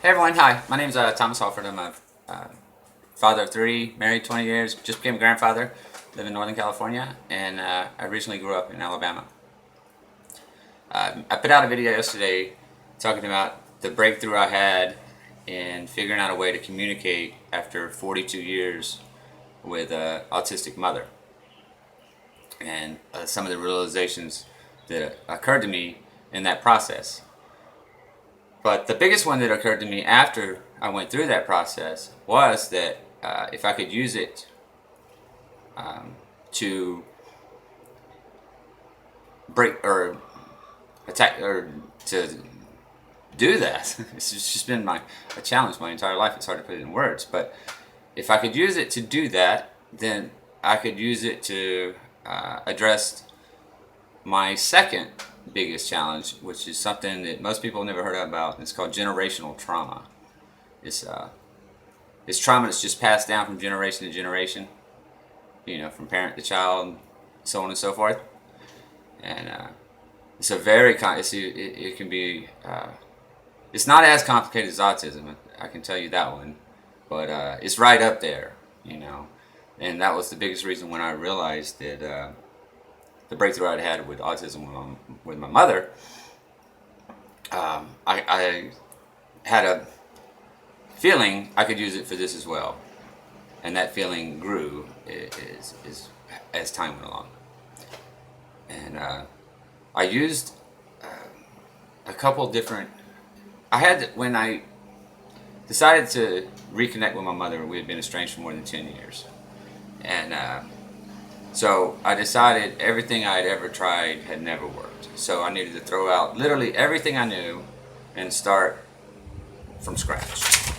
Hey everyone, hi. My name's Thomas Halford. I'm a father of three, married 20 years, just became a grandfather, live in Northern California, and I originally grew up in Alabama. I put out a video yesterday talking about the breakthrough I had in figuring out a way to communicate after 42 years with an autistic mother, and some of the realizations that occurred to me in that process. But the biggest one that occurred to me after I went through that process was that if I could use it to break or attack or to do that, it's just been a challenge my entire life. It's hard to put it in words, but if I could use it to do that, then I could use it to address my second biggest challenge, which is something that most people never heard about. It's called generational trauma. It's it's trauma that's just passed down from generation to generation. From parent to child, so on and so forth. And it's a very it can be. It's not as complicated as autism. I can tell you that one, but it's right up there. And that was the biggest reason when I realized that. The breakthrough I'd had with autism with my mother, I had a feeling I could use it for this as well, and that feeling grew as time went along. And I used a couple different. When I decided to reconnect with my mother, we had been estranged for more than 10 years, and. So I decided everything I had ever tried had never worked. So I needed to throw out literally everything I knew and start from scratch.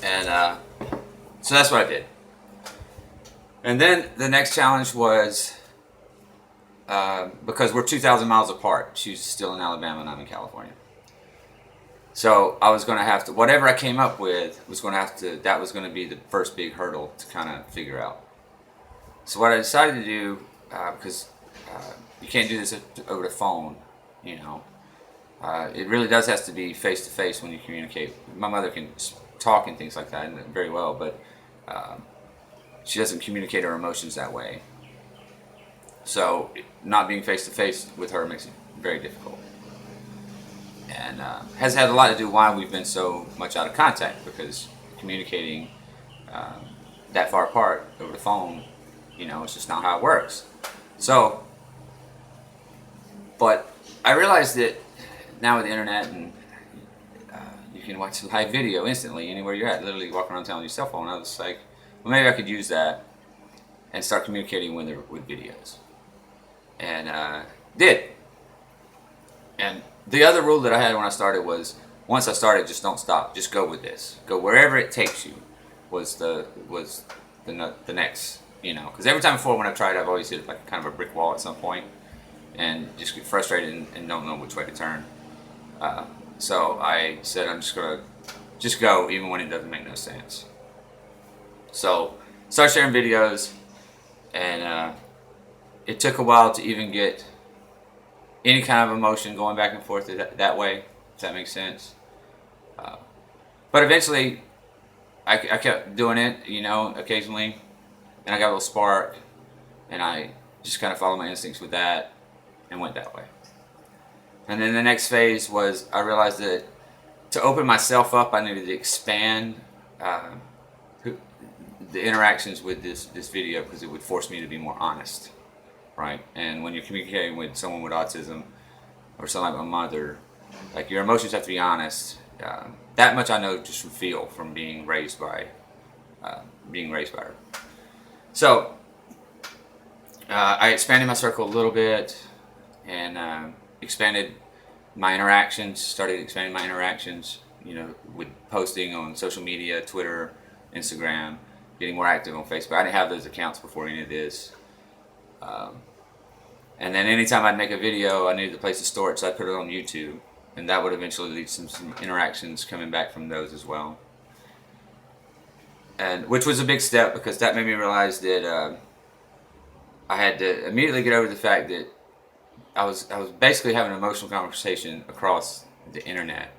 And so that's what I did. And then the next challenge was because we're 2,000 miles apart. She's still in Alabama and I'm in California. So I was going to have to, whatever I came up with that was going to be the first big hurdle to kind of figure out. So what I decided to do, because you can't do this over the phone, it really does have to be face to face when you communicate. My mother can talk and things like that very well, but she doesn't communicate her emotions that way. So not being face to face with her makes it very difficult, and has had a lot to do why we've been so much out of contact, because communicating that far apart over the phone. It's just not how it works. So, but I realized that now with the internet and you can watch live video instantly anywhere you're at, literally walk around town with your cell phone. I was like, well, maybe I could use that and start communicating with videos. And did. And the other rule that I had when I started was, once I started, just don't stop. Just go with this. Go wherever it takes you. Was the next. Because every time before when I've tried, I've always hit like kind of a brick wall at some point, and just get frustrated and don't know which way to turn. So I said I'm just gonna go even when it doesn't make no sense. So start sharing videos, and it took a while to even get any kind of emotion going back and forth that way. If that makes sense. But eventually, I kept doing it, occasionally. And I got a little spark, and I just kind of followed my instincts with that and went that way. And then the next phase was I realized that to open myself up, I needed to expand the interactions with this video, because it would force me to be more honest, right? And when you're communicating with someone with autism or someone like my mother, like, your emotions have to be honest. That much I know just from feel from being raised by her. So I expanded my circle a little bit, and started expanding my interactions, with posting on social media, Twitter, Instagram, getting more active on Facebook. I didn't have those accounts before any of this. And then anytime I'd make a video, I needed a place to store it, so I'd put it on YouTube, and that would eventually lead to some interactions coming back from those as well. And which was a big step, because that made me realize that I had to immediately get over the fact that I was basically having an emotional conversation across the internet,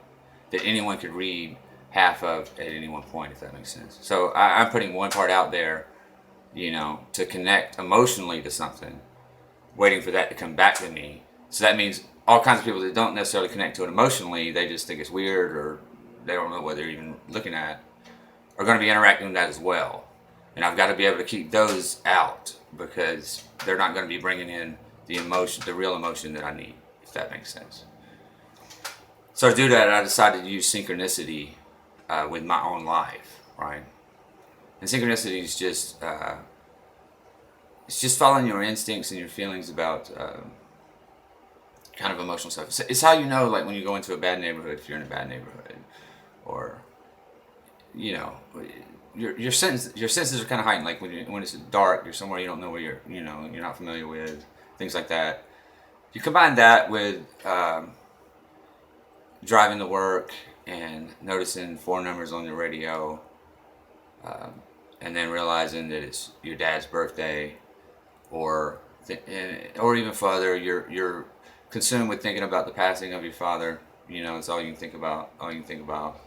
that anyone could read half of at any one point, if that makes sense. So I'm putting one part out there, to connect emotionally to something, waiting for that to come back to me. So that means all kinds of people that don't necessarily connect to it emotionally, they just think it's weird, or they don't know what they're even looking at, are going to be interacting with that as well. And I've got to be able to keep those out, because they're not going to be bringing in the emotion, the real emotion that I need, if that makes sense. So to do that, I decided to use synchronicity with my own life, right? And synchronicity is just it's just following your instincts and your feelings about kind of emotional stuff. It's how you know, like when you go into a bad neighborhood, if you're in a bad neighborhood, or your senses are kind of heightened. Like when it's dark, you're somewhere you don't know where you're not familiar with, things like that. You combine that with driving to work and noticing phone numbers on the radio, and then realizing that it's your dad's birthday, or even further, you're consumed with thinking about the passing of your father. It's all you can think about.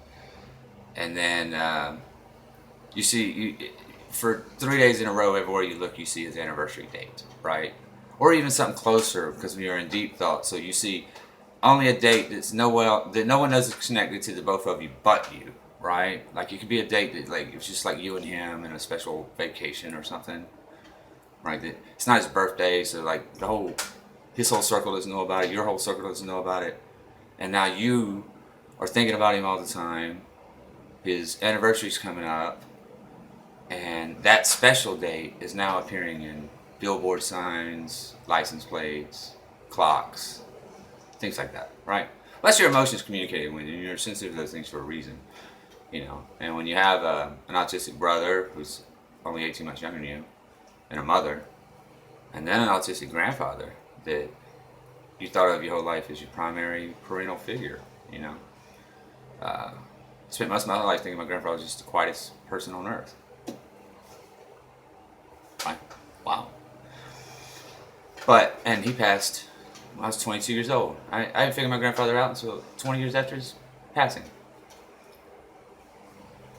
And then you see, for 3 days in a row, everywhere you look, you see his anniversary date, right? Or even something closer, because you're in deep thought. So you see only a date that no one knows is connected to the both of you but you, right? Like it could be a date that it's just like you and him in a special vacation or something, right? That it's not his birthday, so like his whole circle doesn't know about it, your whole circle doesn't know about it, and now you are thinking about him all the time. His anniversary's coming up, and that special date is now appearing in billboard signs, license plates, clocks, things like that, right? Well, that's your emotions communicating with you. You're sensitive to those things for a reason, And when you have an autistic brother who's only 18 months younger than you, and a mother, and then an autistic grandfather that you thought of your whole life as your primary parental figure, spent most of my life thinking my grandfather was just the quietest person on earth. Right? Wow. And he passed when I was 22 years old. I didn't figure my grandfather out until 20 years after his passing.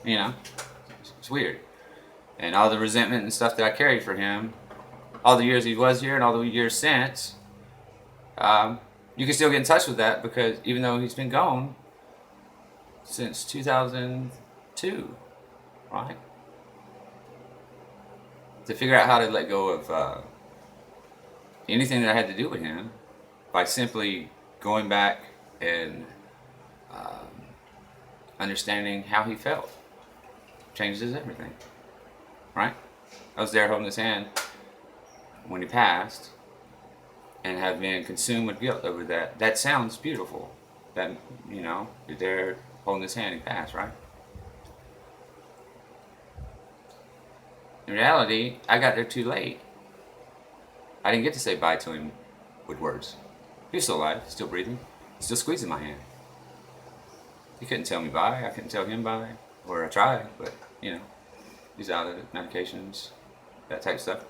It's weird. And all the resentment and stuff that I carried for him, all the years he was here and all the years since, you can still get in touch with that, because even though he's been gone since 2002, right? To figure out how to let go of anything that I had to do with him by simply going back and understanding how he felt changes everything, right? I was there holding his hand when he passed, and have been consumed with guilt over that. That sounds beautiful. That, you're there holding his hand, he passed, right? In reality, I got there too late. I didn't get to say bye to him with words. He was still alive, still breathing, still squeezing my hand. He couldn't tell me bye, I couldn't tell him bye, or I tried, but, he's out of it, medications, that type of stuff.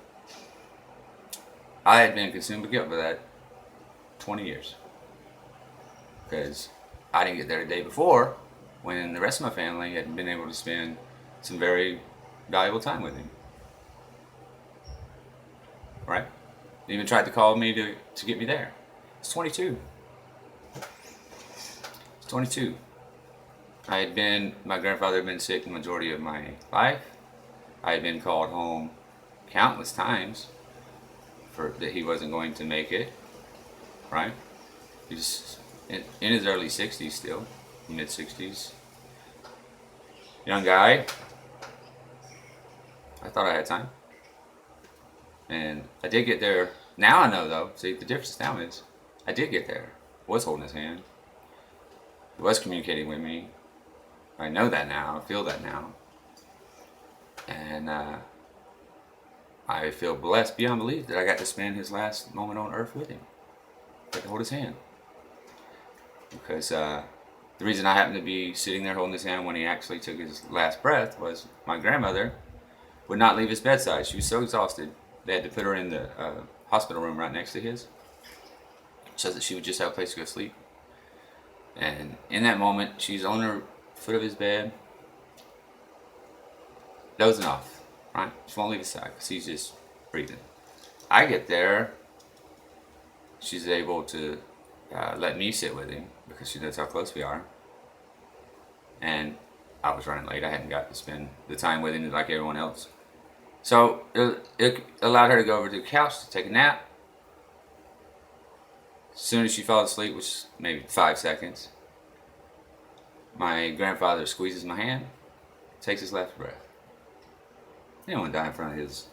I had been consumed with guilt for that 20 years. Because I didn't get there the day before, when the rest of my family had been able to spend some very valuable time with him. Right? They even tried to call me to get me there. It's 22. It's 22. My grandfather had been sick the majority of my life. I had been called home countless times that he wasn't going to make it, right? He's in his early 60s still, mid 60s. Young guy. I thought I had time. And I did get there. Now I know, though. See, the difference now is I did get there. I was holding his hand. He was communicating with me. I know that now. I feel that now. And I feel blessed beyond belief that I got to spend his last moment on earth with him. I got to hold his hand. Because the reason I happened to be sitting there holding his hand when he actually took his last breath was my grandmother would not leave his bedside. She was so exhausted, they had to put her in the hospital room right next to his, so that she would just have a place to go sleep. And in that moment, she's on her foot of his bed, dozing off, right? She won't leave his side because he's just breathing. I get there, she's able to let me sit with him because she knows how close we are. And I was running late. I hadn't got to spend the time with him like everyone else. So it allowed her to go over to the couch to take a nap. As soon as she fell asleep, which is maybe 5 seconds, my grandfather squeezes my hand, takes his last breath. He didn't want to die in front of his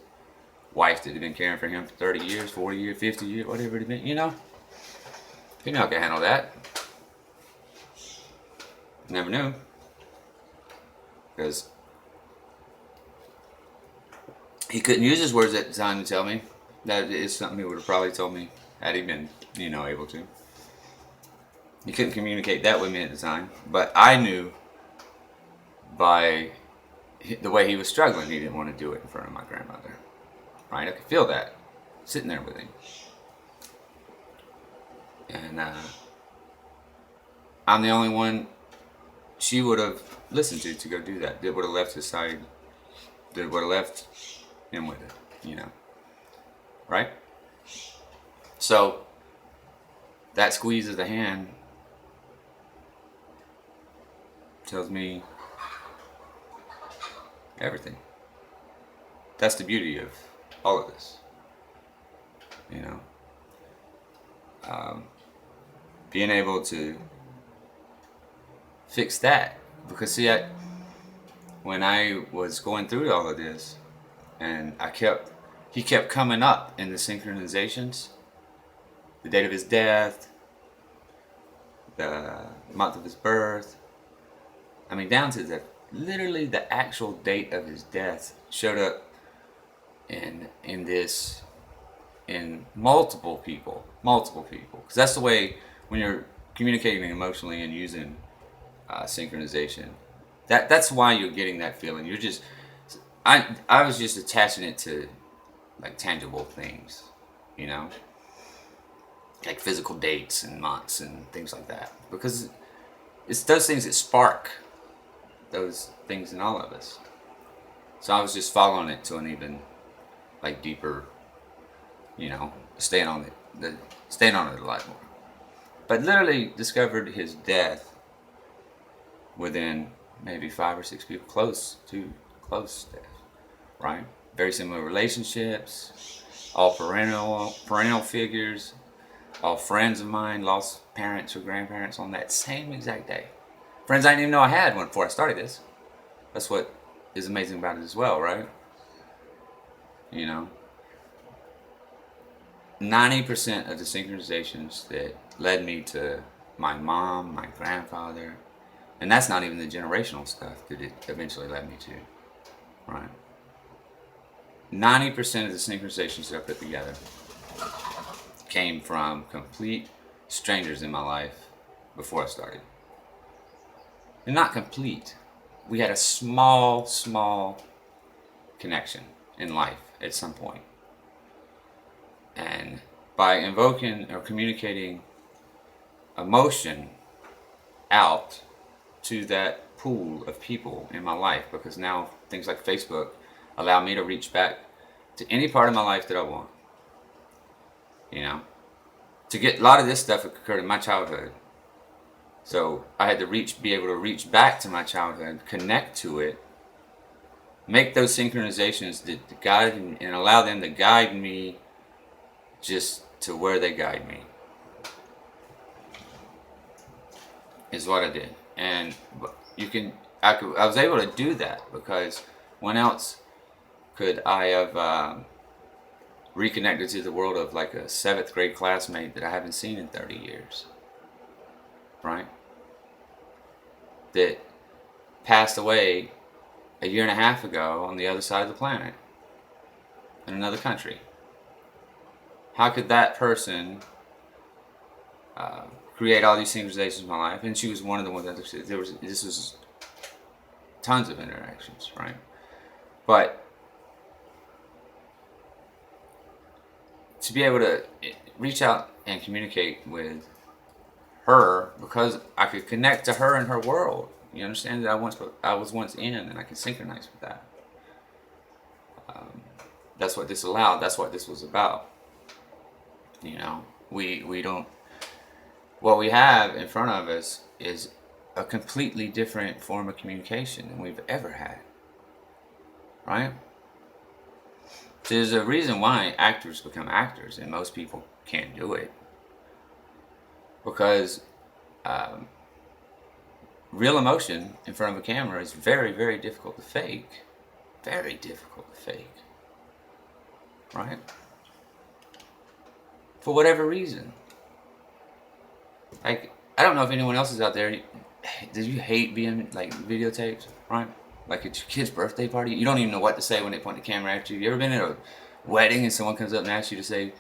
wife that had been caring for him for 30 years, 40 years, 50 years, whatever it had been, you know? He knew I could handle that. Never knew. Because he couldn't use his words at the time to tell me. That is something he would have probably told me had he been, able to. He couldn't communicate that with me at the time. But I knew by the way he was struggling, he didn't want to do it in front of my grandmother. Right? I could feel that sitting there with him. And I'm the only one she would have listened to go do that. That would have left his side. That would have left him with it, Right? So, that squeeze of the hand tells me everything. That's the beauty of all of this. Being able to fix that. Because see, when I was going through all of this, and he kept coming up in the synchronizations, the date of his death, the month of his birth. I mean, down to literally the actual date of his death showed up in multiple people, because that's the way when you're communicating emotionally and using synchronization. That's why you're getting that feeling. I was just attaching it to like tangible things, like physical dates and months and things like that, because it's those things that spark those things in all of us. So I was just following it to an even like deeper, staying on it a lot more. But literally discovered his death within maybe 5 or 6 people close death, right? Very similar relationships, all parental figures, all friends of mine lost parents or grandparents on that same exact day. Friends I didn't even know I had one before I started this. That's what is amazing about it as well, right? 90% of the synchronizations that led me to my mom, my grandfather, and that's not even the generational stuff that it eventually led me to, right? 90% of the synchronizations that I put together came from complete strangers in my life before I started. And not complete. We had a small connection in life at some point. And by invoking or communicating emotion out to that pool of people in my life, because now things like Facebook allow me to reach back to any part of my life that I want. To get a lot of this stuff occurred in my childhood. So I had to be able to reach back to my childhood, connect to it, make those synchronizations that guide and allow them to guide me just to where they guide me. Is what I did. And I was able to do that because when else could I have reconnected to the world of like a 7th grade classmate that I haven't seen in 30 years, right? That passed away a year and a half ago on the other side of the planet, in another country. How could that person create all these synchronizations in my life? And she was one of the ones that this was tons of interactions, right? But to be able to reach out and communicate with her because I could connect to her and her world. You understand that I was once in, and I can synchronize with that. That's what this allowed. That's what this was about. You know, we don't. What we have in front of us is a completely different form of communication than we've ever had. Right? So there's a reason why actors become actors, and most people can't do it. Because real emotion in front of a camera is very, very difficult to fake. Very difficult to fake. Right? For whatever reason. Like, I don't know if anyone else is out there. Did you hate being like videotaped? Right? Like at your kid's birthday party, you don't even know what to say when they point the camera at you. You ever been at a wedding and someone comes up and asks you to say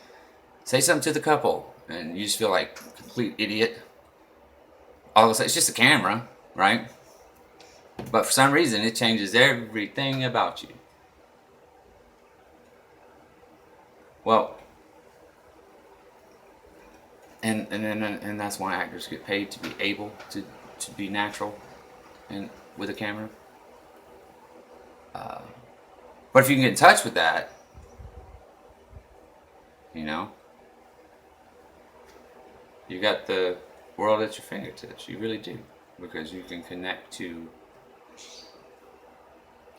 something to the couple, and you just feel like a complete idiot? All of a sudden, it's just a camera, right? But for some reason, it changes everything about you. Well, and that's why actors get paid to be able to be natural and with a camera. But if you can get in touch with that, you know, you got the world at your fingertips. You really do, because you can connect to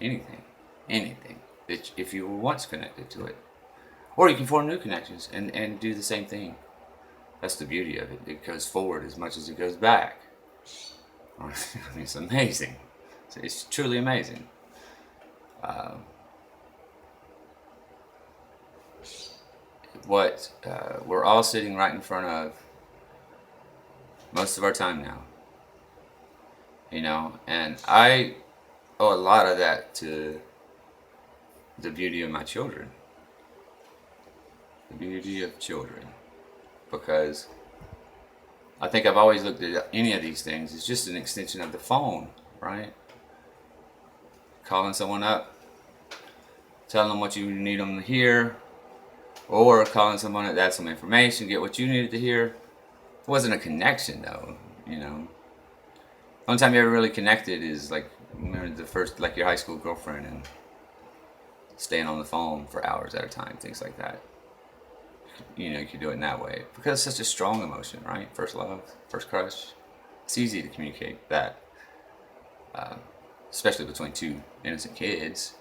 anything that if you were once connected to it, or you can form new connections and do the same thing. That's the beauty of it. It goes forward as much as it goes back. I mean, it's amazing. It's truly amazing. What we're all sitting right in front of most of our time now. You know, and I owe a lot of that to the beauty of my children. The beauty of children. Because I think I've always looked at any of these things as just an extension of the phone, right? Calling someone up, telling them what you need them to hear, or calling someone to add some information, get what you needed to hear. It wasn't a connection though, you know. Only time you ever really connected is like, remember the first, like your high school girlfriend and staying on the phone for hours at a time, things like that. You know, you can do it in that way because it's such a strong emotion, right? First love, first crush. It's easy to communicate that, especially between two innocent kids.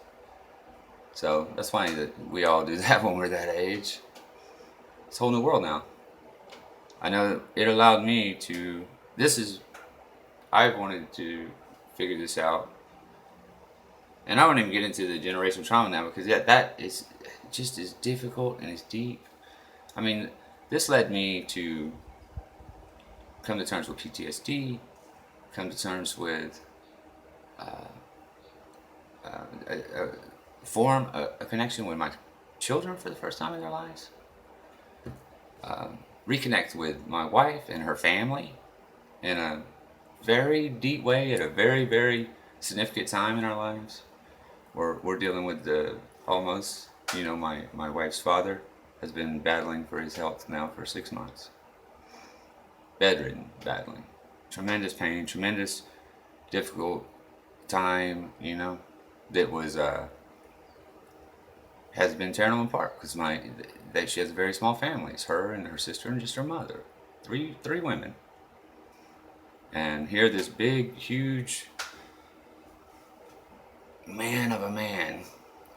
So that's funny that we all do that when we're that age. It's a whole new world now. I know it allowed me to. I've wanted to figure this out, and I won't even get into the generational trauma now because that is just as difficult and as deep. I mean, this led me to come to terms with PTSD, come to terms with form a connection with my children for the first time in their lives, reconnect with my wife and her family in a very deep way at a very, very significant time in our lives. We're dealing with the almost, you know, my wife's father has been battling for his health now for 6 months. Bedridden, battling. Tremendous pain, tremendous difficult time, you know, that was, has been tearing them apart because she has a very small family. It's her and her sister and just her mother. Three women. And here this big, huge man of a man.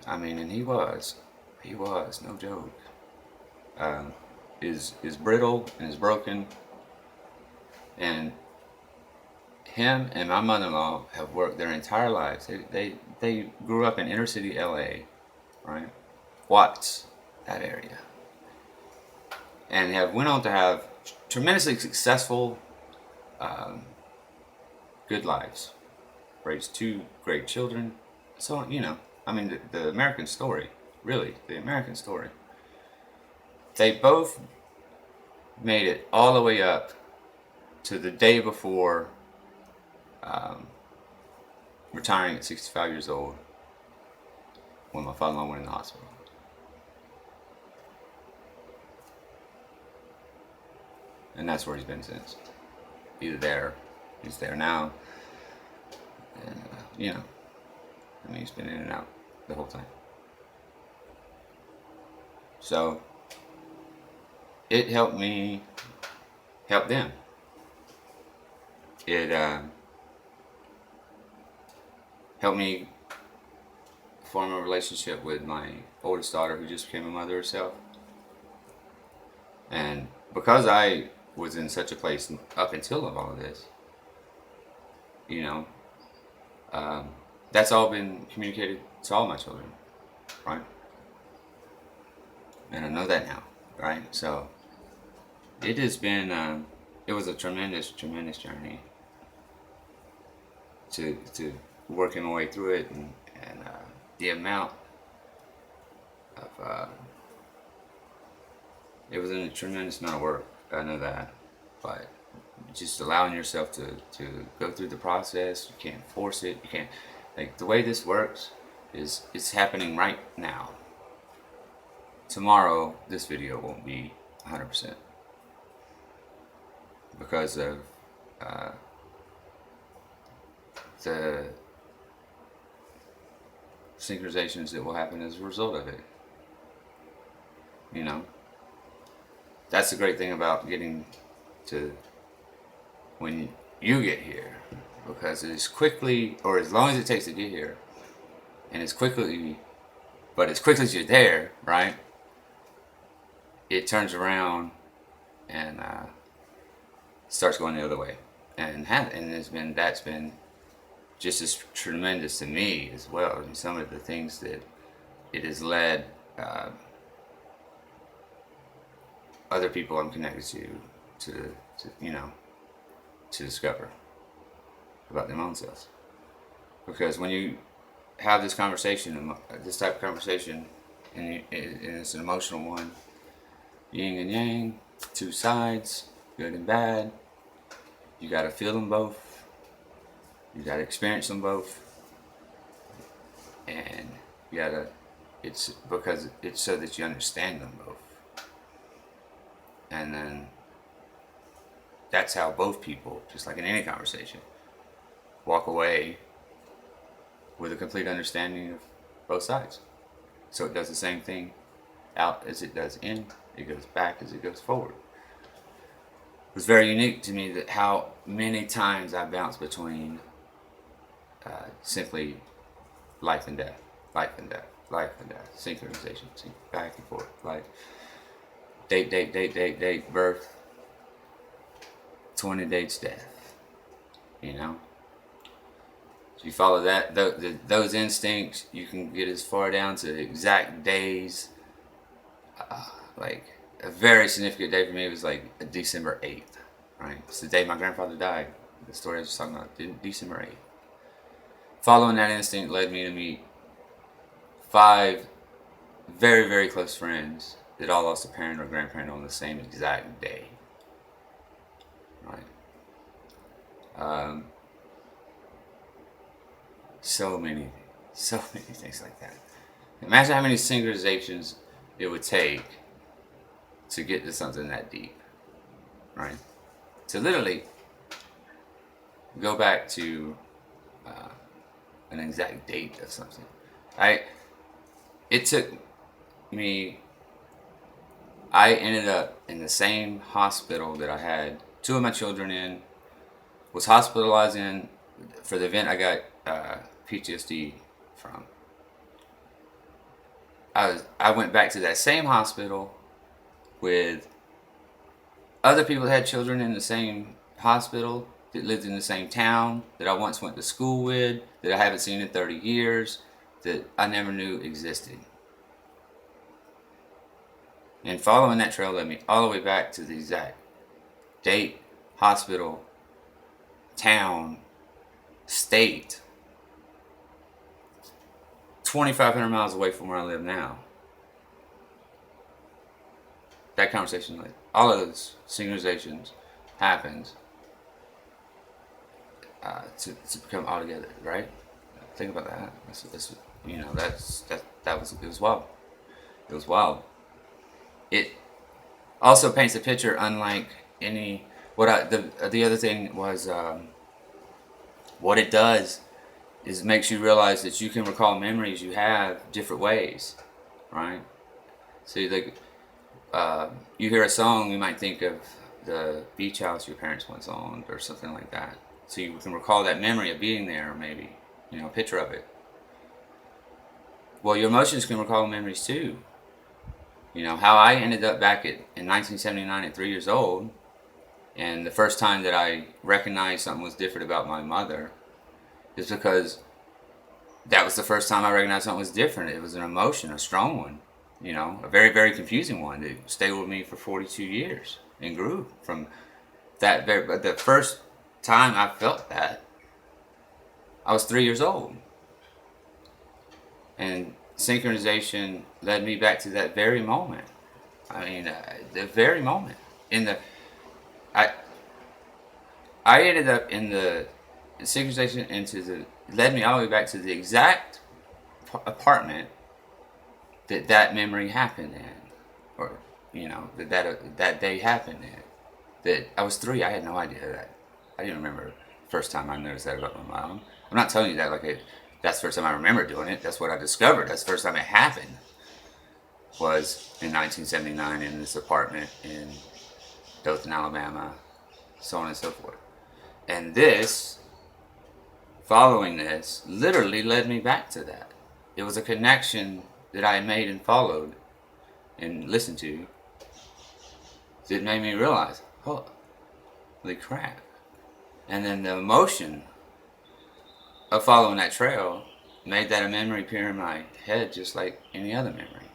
I mean, and he was, no joke. Is brittle and is broken, and him and my mother-in-law have worked their entire lives. They grew up in inner city LA, right? Watts, that area, and have went on to have tremendously successful, good lives, raised 2 great children. So, you know, I mean, the American story, really, the American story. They both made it all the way up to the day before retiring at 65 years old when my father-in-law went in the hospital. And that's where he's been since. either there, he's there now, and you know, I mean, he's been in and out the whole time. So it helped me help them. It helped me form a relationship with my oldest daughter, who just became a mother herself. And because I was in such a place up until all of this, you know, that's all been communicated to all my children, right? And I know that now, right? So it has been, it was a tremendous, tremendous journey to working my way through it, and the amount of it was a tremendous amount of work. I know that, but just allowing yourself to go through the process. You can't force it. You can't, like, the way this works is it's happening right now. Tomorrow this video won't be 100% because of the synchronizations that will happen as a result of it. You know, that's the great thing about getting to when you get here, because as quickly, or as long as it takes to get here, and as quickly as you're there, right, it turns around and starts going the other way, and that's been just as tremendous to me as well. I mean, some of the things that it has led other people I'm connected to you know, to discover about their own selves. Because when you have this conversation, this type of conversation, and it's an emotional one, yin and yang, two sides, good and bad, you gotta feel them both, you gotta experience them both, and you gotta, it's because it's so that you understand them both. And then that's how both people, just like in any conversation, walk away with a complete understanding of both sides. So it does the same thing out as it does in, it goes back as it goes forward. It was very unique to me that how many times I bounced between simply life and death, life and death, life and death, synchronization, back and forth, like date, birth, 20 dates, death, you know? So you follow that, those instincts, you can get as far down to exact days. Like a very significant day for me was like December 8th, right? It's the day my grandfather died. The story I was just talking about, December 8th. Following that instinct led me to meet 5 very, very close friends that all lost a parent or grandparent on the same exact day, right? So many things like that. Imagine how many synchronizations it would take to get to something that deep, right? To literally go back to an exact date of something. It took me, I ended up in the same hospital that I had 2 of my children in, was hospitalized in for the event I got PTSD from. I went back to that same hospital with other people that had children in the same hospital, that lived in the same town, that I once went to school with, that I haven't seen in 30 years, that I never knew existed. And following that trail led me all the way back to the exact date, hospital, town, state, 2,500 miles away from where I live now. That conversation, like all of those synchronizations, happens to become all together, right? Think about that. That's you know, it was wild. It was wild. It also paints a picture unlike any The other thing was what it does is makes you realize that you can recall memories you have different ways, right? So like you hear a song, you might think of the beach house your parents once owned or something like that. So you can recall that memory of being there, or maybe a picture of it. Well, your emotions can recall memories too. How I ended up back in 1979 at 3 years old, and the first time that I recognized something was different about my mother is because that was the first time I recognized something was different. It was an emotion, a strong one, a very, very confusing one that stayed with me for 42 years and grew from that. But the first time I felt that, I was 3 years old. And synchronization led me back to that very moment. I mean, the very moment. I I ended up in synchronization led me all the way back to the exact apartment that memory happened in, or that day happened in. That I was 3, I had no idea that. I didn't remember the first time I noticed that about my mom. I'm not telling you that that's the first time I remember doing it. That's what I discovered. That's the first time it happened. Was in 1979 in this apartment in Dothan, Alabama, so on and so forth. And following this, literally led me back to that. It was a connection that I made and followed and listened to that made me realize, holy crap. And then the emotion of following that trail made that a memory appear in my head just like any other memory.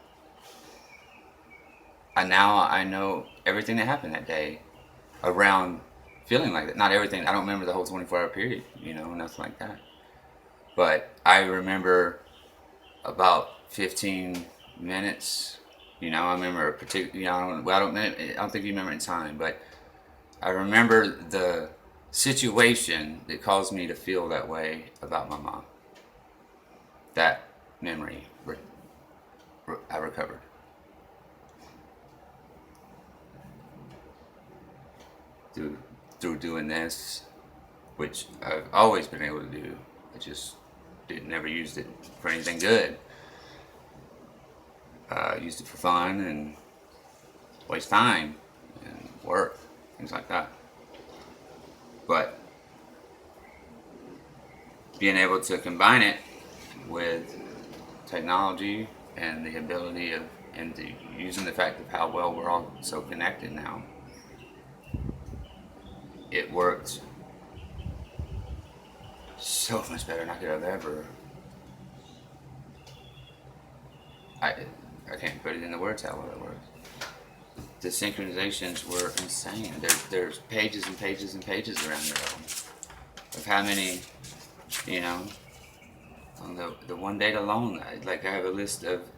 And now I know everything that happened that day around feeling like that. Not everything. I don't remember the whole 24-hour period, nothing like that. But I remember about 15 minutes. I remember a particular. I don't think you remember in time, but I remember the situation that caused me to feel that way about my mom. That memory I recovered. Through doing this, which I've always been able to do. I just never used it for anything good. Used it for fun and waste time and work, things like that. But being able to combine it with technology and the ability of, using the fact of how well we're all so connected now, it worked so much better than I could have ever. I can't put it into words how well it worked. The synchronizations were insane. There's pages and pages and pages around there of how many, on the one date alone. I have a list of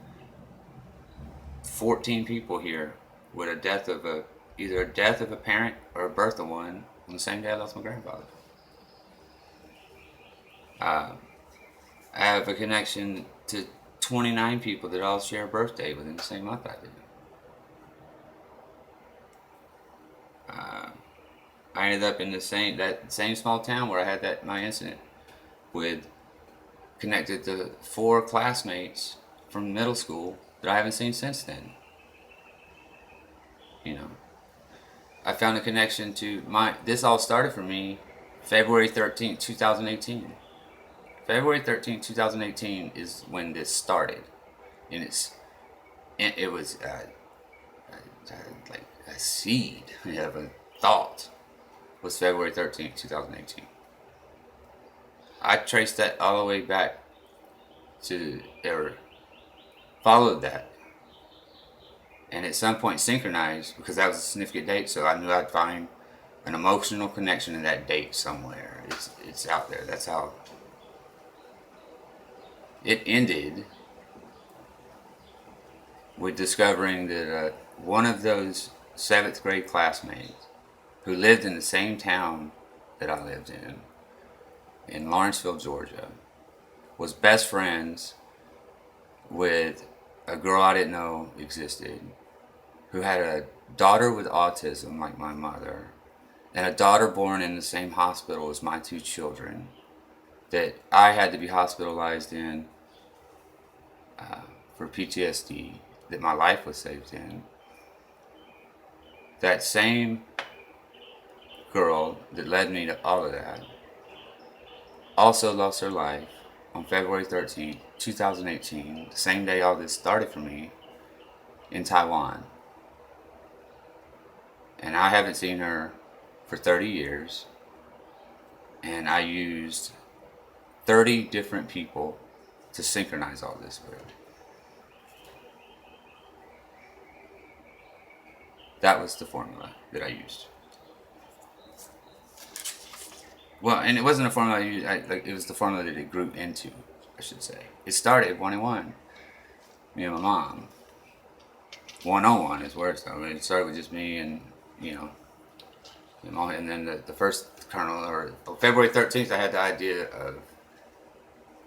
14 people here with either a death of a parent or a birth of one on the same day I lost my grandfather. I have a connection to 29 people that all share a birthday within the same month I do. I ended up in that same small town where I had my incident connected to 4 classmates from middle school that I haven't seen since then. I found a connection to this all started for me February 13th, 2018. February 13th, 2018 is when this started. And it was like a seed of a thought was February 13th, 2018. I traced that all the way back or followed that. And at some point synchronized, because that was a significant date, so I knew I'd find an emotional connection in that date somewhere. It's out there. That's how it ended, with discovering that one of those 7th grade classmates who lived in the same town that I lived in Lawrenceville, Georgia, was best friends with a girl I didn't know existed, who had a daughter with autism like my mother, and a daughter born in the same hospital as my two children that I had to be hospitalized in for PTSD that my life was saved in. That same girl that led me to all of that also lost her life on February 13th, 2018, the same day all this started for me, in Taiwan. And I haven't seen her for 30 years. And I used 30 different people to synchronize all this with. That was the formula that I used. Well, and it wasn't a formula I used, it was the formula that it grew into, I should say. It started one-on-one, me and my mom. One-on-one is worse though. I mean, it started with just me and, and then the first kernel, or February 13th, I had the idea of,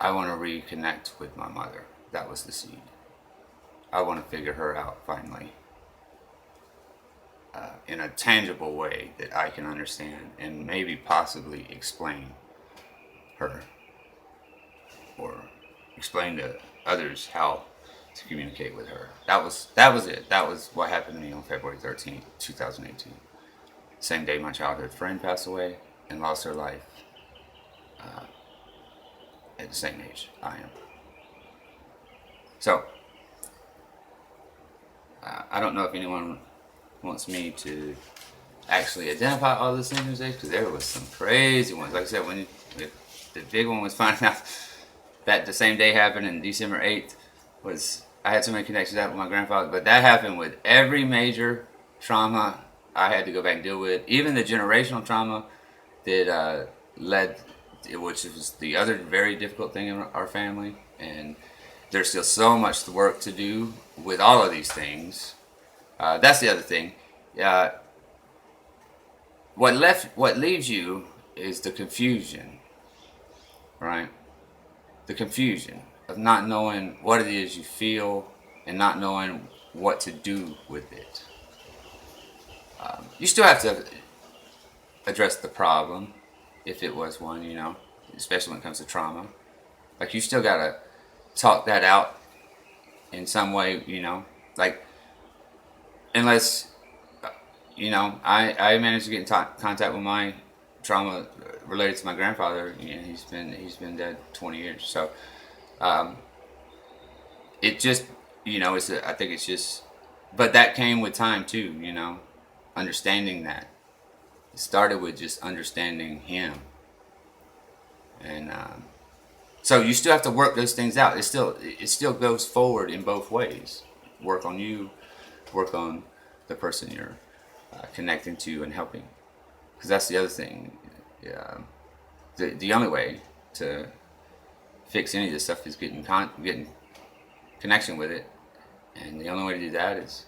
I want to reconnect with my mother. That was the seed. I want to figure her out finally. In a tangible way that I can understand and maybe possibly explain her or explain to others how to communicate with her. That was it. That was what happened to me on February 13th, 2018. Same day my childhood friend passed away and lost her life at the same age I am. So, I don't know if anyone wants me to actually identify all the synchronicities, because there was some crazy ones. Like I said, when the big one was finding out that the same day happened, and December 8th was, I had so many connections out with my grandfather, but that happened with every major trauma I had to go back and deal with, even the generational trauma that led, which was the other very difficult thing in our family. And there's still so much work to do with all of these things. That's the other thing. What leaves you is the confusion, right? The confusion of not knowing what it is you feel and not knowing what to do with it. You still have to address the problem, if it was one, especially when it comes to trauma. Like, you still gotta talk that out in some way, like, unless, I managed to get in contact with my trauma related to my grandfather. He's been dead 20 years. So, it just, I think it's just, but that came with time too, understanding that. It started with just understanding him. And, so you still have to work those things out. It still goes forward in both ways. Work on you, work on the person you're connecting to and helping. Because that's the other thing. The only way to fix any of this stuff is getting connection with it. And the only way to do that is